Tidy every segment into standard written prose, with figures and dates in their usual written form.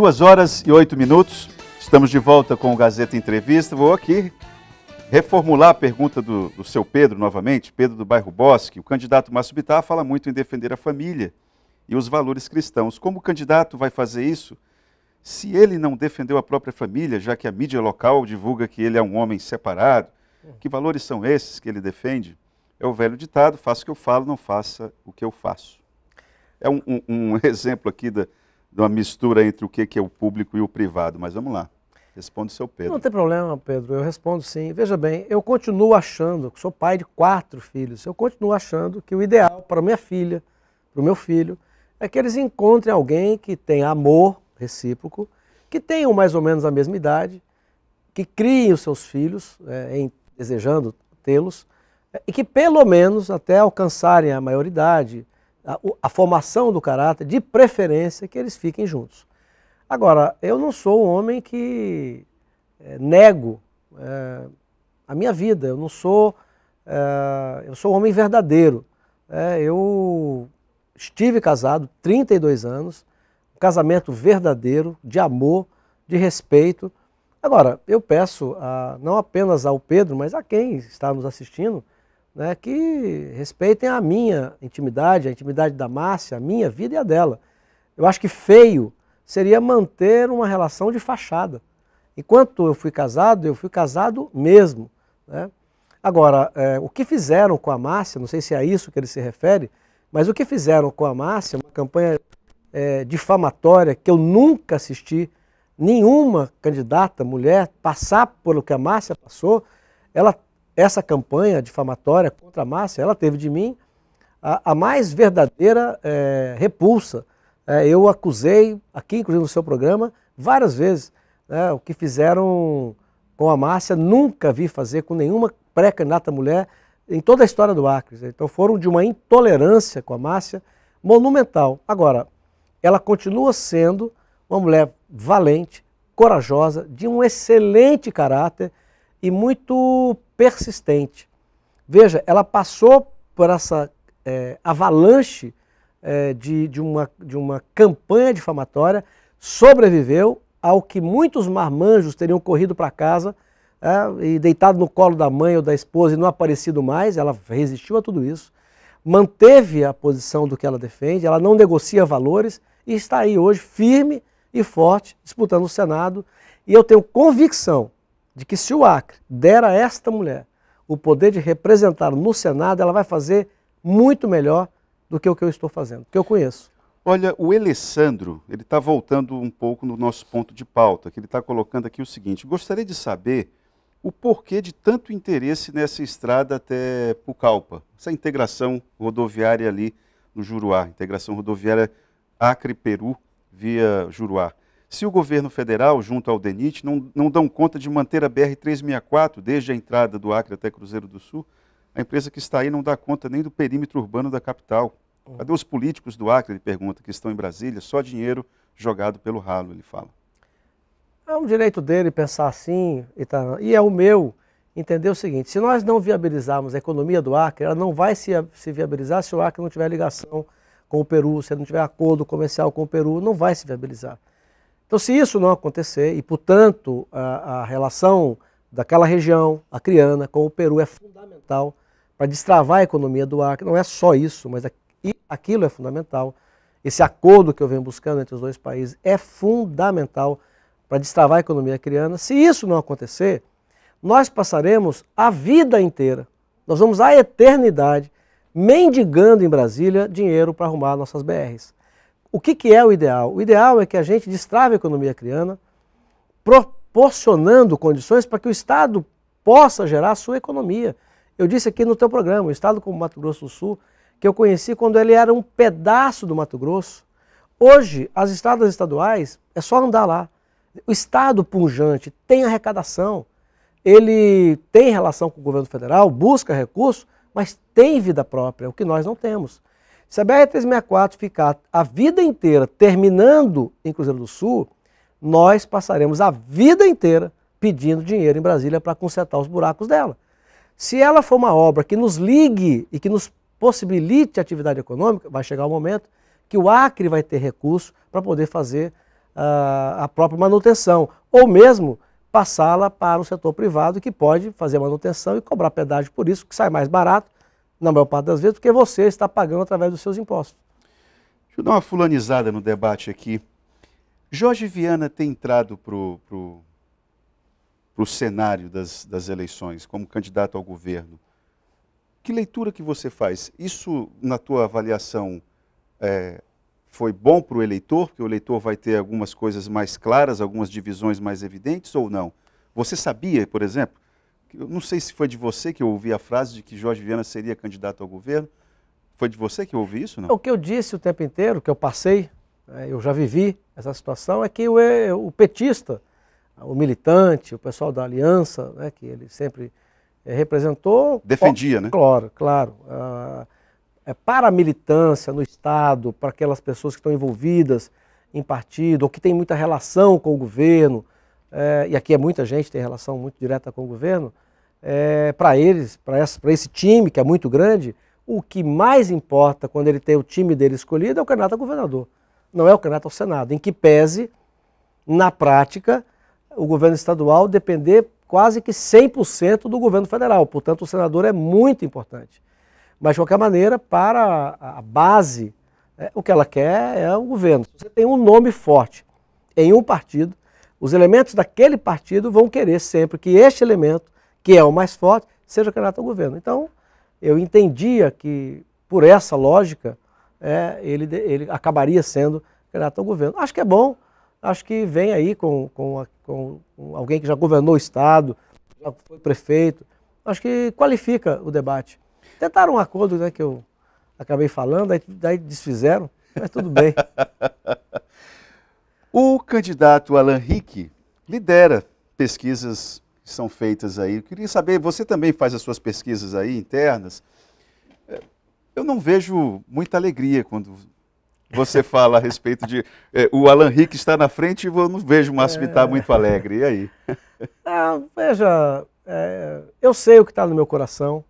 2h08. Estamos de volta com o Gazeta Entrevista. Vou aqui reformular a pergunta do seu Pedro novamente, Pedro do bairro Bosque. O candidato Márcio Bittar fala muito em defender a família e os valores cristãos. Como o candidato vai fazer isso se ele não defendeu a própria família, já que a mídia local divulga que ele é um homem separado? Que valores são esses que ele defende? É o velho ditado, faça o que eu falo, não faça o que eu faço. É um exemplo aqui de uma mistura entre o que é o público e o privado, mas vamos lá. Responde o seu Pedro. Não tem problema, Pedro, eu respondo sim. Veja bem, eu continuo achando, sou pai de 4 filhos, eu continuo achando que o ideal para minha filha, para o meu filho, é que eles encontrem alguém que tenha amor recíproco, que tenham mais ou menos a mesma idade, que criem os seus filhos, desejando tê-los, e que pelo menos até alcançarem a maioridade, a formação do caráter, de preferência que eles fiquem juntos. Agora, eu não sou um homem que nego a minha vida, eu sou um homem verdadeiro. Eu estive casado 32 anos, um casamento verdadeiro, de amor, de respeito. Agora, eu peço não apenas ao Pedro, mas a quem está nos assistindo, né, que respeitem a minha intimidade, a intimidade da Márcia, a minha vida e a dela. Eu acho que feio seria manter uma relação de fachada. Enquanto eu fui casado mesmo. Né? Agora, o que fizeram com a Márcia, não sei se é a isso que ele se refere, mas o que fizeram com a Márcia, uma campanha difamatória que eu nunca assisti nenhuma candidata, mulher, passar pelo que a Márcia passou. Essa campanha difamatória contra a Márcia, ela teve de mim a mais verdadeira repulsa. Eu acusei, aqui inclusive no seu programa, várias vezes, o que fizeram com a Márcia, nunca vi fazer com nenhuma pré-candidata mulher em toda a história do Acre. Então foram de uma intolerância com a Márcia monumental. Agora, ela continua sendo uma mulher valente, corajosa, de um excelente caráter e muito persistente. Veja, ela passou por essa avalanche de uma campanha difamatória, sobreviveu ao que muitos marmanjos teriam corrido para casa e deitado no colo da mãe ou da esposa e não aparecido mais. Ela resistiu a tudo isso, manteve a posição do que ela defende, ela não negocia valores e está aí hoje firme e forte, disputando o Senado. E eu tenho convicção de que se o Acre der a esta mulher o poder de representar no Senado, ela vai fazer muito melhor do que o que eu estou fazendo, que eu conheço. Olha, o Alessandro, ele está voltando um pouco no nosso ponto de pauta, que ele está colocando aqui o seguinte: gostaria de saber o porquê de tanto interesse nessa estrada até Pucallpa, essa integração rodoviária ali no Juruá, integração rodoviária Acre-Peru via Juruá. Se o governo federal, junto ao DENIT, não dão conta de manter a BR-364 desde a entrada do Acre até Cruzeiro do Sul, a empresa que está aí não dá conta nem do perímetro urbano da capital. Cadê os políticos do Acre, ele pergunta, que estão em Brasília, só dinheiro jogado pelo ralo, ele fala. É um direito dele pensar assim, e é o meu entender o seguinte: se nós não viabilizarmos a economia do Acre, ela não vai se viabilizar se o Acre não tiver ligação com o Peru, se não tiver acordo comercial com o Peru, não vai se viabilizar. Então, se isso não acontecer, e portanto a relação daquela região acreana com o Peru é fundamental para destravar a economia do Acre, não é só isso, mas aquilo é fundamental. Esse acordo que eu venho buscando entre os dois países é fundamental para destravar a economia acreana. Se isso não acontecer, nós passaremos a vida inteira, nós vamos à eternidade, mendigando em Brasília dinheiro para arrumar nossas BRs. O que é o ideal? O ideal é que a gente destrave a economia acreana, proporcionando condições para que o Estado possa gerar a sua economia. Eu disse aqui no teu programa, o Estado como Mato Grosso do Sul, que eu conheci quando ele era um pedaço do Mato Grosso. Hoje, as estradas estaduais, é só andar lá. O Estado pujante tem arrecadação, ele tem relação com o governo federal, busca recursos, mas tem vida própria, o que nós não temos. Se a BR-364 ficar a vida inteira terminando em Cruzeiro do Sul, nós passaremos a vida inteira pedindo dinheiro em Brasília para consertar os buracos dela. Se ela for uma obra que nos ligue e que nos possibilite atividade econômica, vai chegar o momento que o Acre vai ter recurso para poder fazer a própria manutenção, ou mesmo passá-la para o setor privado, que pode fazer a manutenção e cobrar pedágio por isso, que sai mais barato, na maior parte das vezes, porque você está pagando através dos seus impostos. Deixa eu dar uma fulanizada no debate aqui. Jorge Viana tem entrado para o cenário das eleições como candidato ao governo. Que leitura que você faz? Isso, na tua avaliação, foi bom para o eleitor, porque o eleitor vai ter algumas coisas mais claras, algumas divisões mais evidentes, ou não? Você sabia, por exemplo, eu não sei se foi de você que eu ouvi a frase de que Jorge Viana seria candidato ao governo. Foi de você que eu ouvi isso, não? O que eu disse o tempo inteiro, que eu passei, eu já vivi essa situação, é que o petista, o militante, o pessoal da aliança, né, que ele sempre representou... Defendia, né? Claro. Para a militância no Estado, para aquelas pessoas que estão envolvidas em partido, ou que têm muita relação com o governo, e aqui muita gente tem relação muito direta com o governo, para eles, para esse time que é muito grande, o que mais importa quando ele tem o time dele escolhido é o candidato a governador, não é o candidato ao Senado, em que pese, na prática, o governo estadual depender quase que 100% do governo federal, portanto o senador é muito importante. Mas, de qualquer maneira, para a base, o que ela quer é o governo. Se você tem um nome forte em um partido, os elementos daquele partido vão querer sempre que este elemento, que é o mais forte, seja candidato ao governo. Então, eu entendia que, por essa lógica, ele acabaria sendo candidato ao governo. Acho que é bom, acho que vem aí com alguém que já governou o Estado, já foi prefeito, acho que qualifica o debate. Tentaram um acordo, né, que eu acabei falando, daí desfizeram, mas tudo bem. O candidato Alan Rick lidera pesquisas que são feitas aí. Eu queria saber, você também faz as suas pesquisas aí internas. Eu não vejo muita alegria quando você fala a respeito de o Alan Rick está na frente e eu não vejo o Márcio Bittar muito alegre. E aí? Veja, eu sei o que está no meu coração.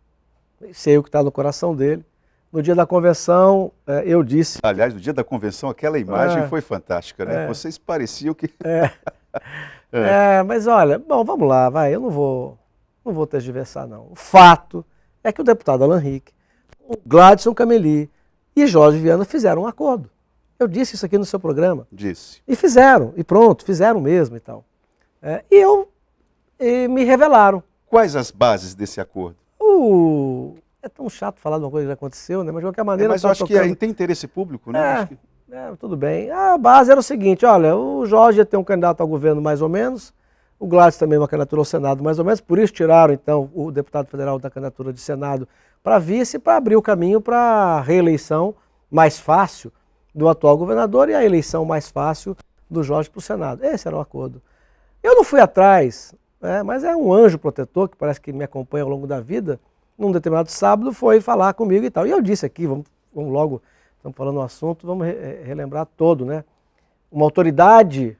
Sei o que está no coração dele. No dia da convenção, eu disse... Aliás, no dia da convenção, aquela imagem foi fantástica, né? Vocês pareciam que... mas olha, bom, vamos lá, vai, eu não vou tergiversar, não. O fato é que o deputado Alan Rick, o Gladson Cameli e Jorge Viana fizeram um acordo. Eu disse isso aqui no seu programa. Disse. E fizeram, e pronto, fizeram mesmo e tal. E me revelaram. Quais as bases desse acordo? É tão chato falar de uma coisa que já aconteceu, né? Mas de qualquer maneira... mas eu acho que tem interesse público, né? Tudo bem. A base era o seguinte, olha, o Jorge ia ter um candidato ao governo mais ou menos, o Gladys também uma candidatura ao Senado mais ou menos, por isso tiraram então o deputado federal da candidatura de Senado para vice, para abrir o caminho para a reeleição mais fácil do atual governador e a eleição mais fácil do Jorge para o Senado. Esse era o acordo. Eu não fui atrás, mas é um anjo protetor que parece que me acompanha ao longo da vida. Num determinado sábado foi falar comigo e tal. E eu disse aqui, vamos logo, estamos falando no assunto, vamos relembrar todo, né? Uma autoridade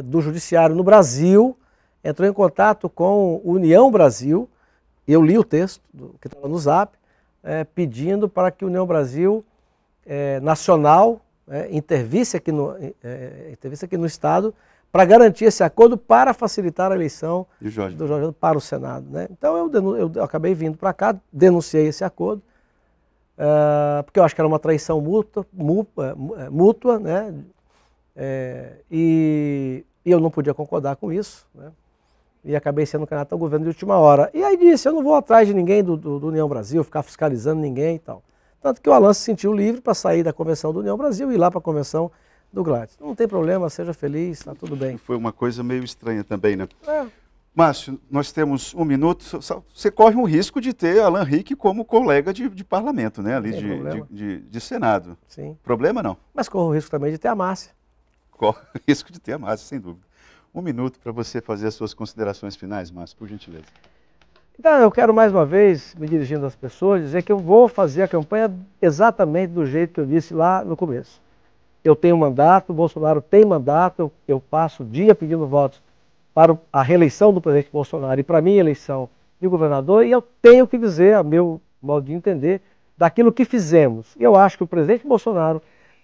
do judiciário no Brasil entrou em contato com o União Brasil, eu li o texto que estava no Zap, pedindo para que o União Brasil Nacional intervisse aqui no Estado para garantir esse acordo para facilitar a eleição do Jorge para o Senado, né? Então eu acabei vindo para cá, denunciei esse acordo, porque eu acho que era uma traição mútua, né? E eu não podia concordar com isso, né? E acabei sendo candidato ao governo de última hora. E aí disse, eu não vou atrás de ninguém do União Brasil, ficar fiscalizando ninguém e tal. Tanto que o Alan se sentiu livre para sair da convenção do União Brasil e ir lá para a convenção do Gladys. Não tem problema, seja feliz, está tudo bem. Foi uma coisa meio estranha também, né? Márcio, nós temos um minuto. Você corre um risco de ter Alan Rick como colega de parlamento, né? Ali de Senado. Sim. Problema não. Mas corre o risco também de ter a Márcia. Corre o risco de ter a Márcia, sem dúvida. Um minuto para você fazer as suas considerações finais, Márcio, por gentileza. Então, eu quero mais uma vez, me dirigindo às pessoas, dizer que eu vou fazer a campanha exatamente do jeito que eu disse lá no começo. Eu tenho mandato, o Bolsonaro tem mandato, eu passo o dia pedindo votos para a reeleição do presidente Bolsonaro e para a minha eleição de governador, e eu tenho que dizer, a meu modo de entender, daquilo que fizemos. Eu acho que o presidente Bolsonaro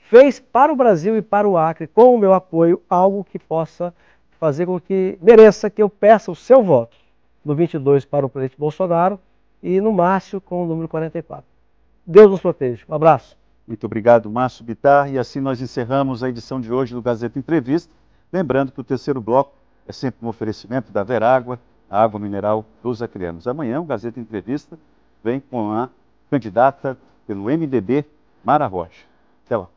fez para o Brasil e para o Acre, com o meu apoio, algo que possa fazer com que mereça que eu peça o seu voto no 22 para o presidente Bolsonaro e no Márcio com o número 44. Deus nos proteja. Um abraço. Muito obrigado, Márcio Bittar. E assim nós encerramos a edição de hoje do Gazeta Entrevista. Lembrando que o terceiro bloco é sempre um oferecimento da Verágua, a água mineral dos acreanos. Amanhã o Gazeta Entrevista vem com a candidata pelo MDB, Mara Rocha. Até lá.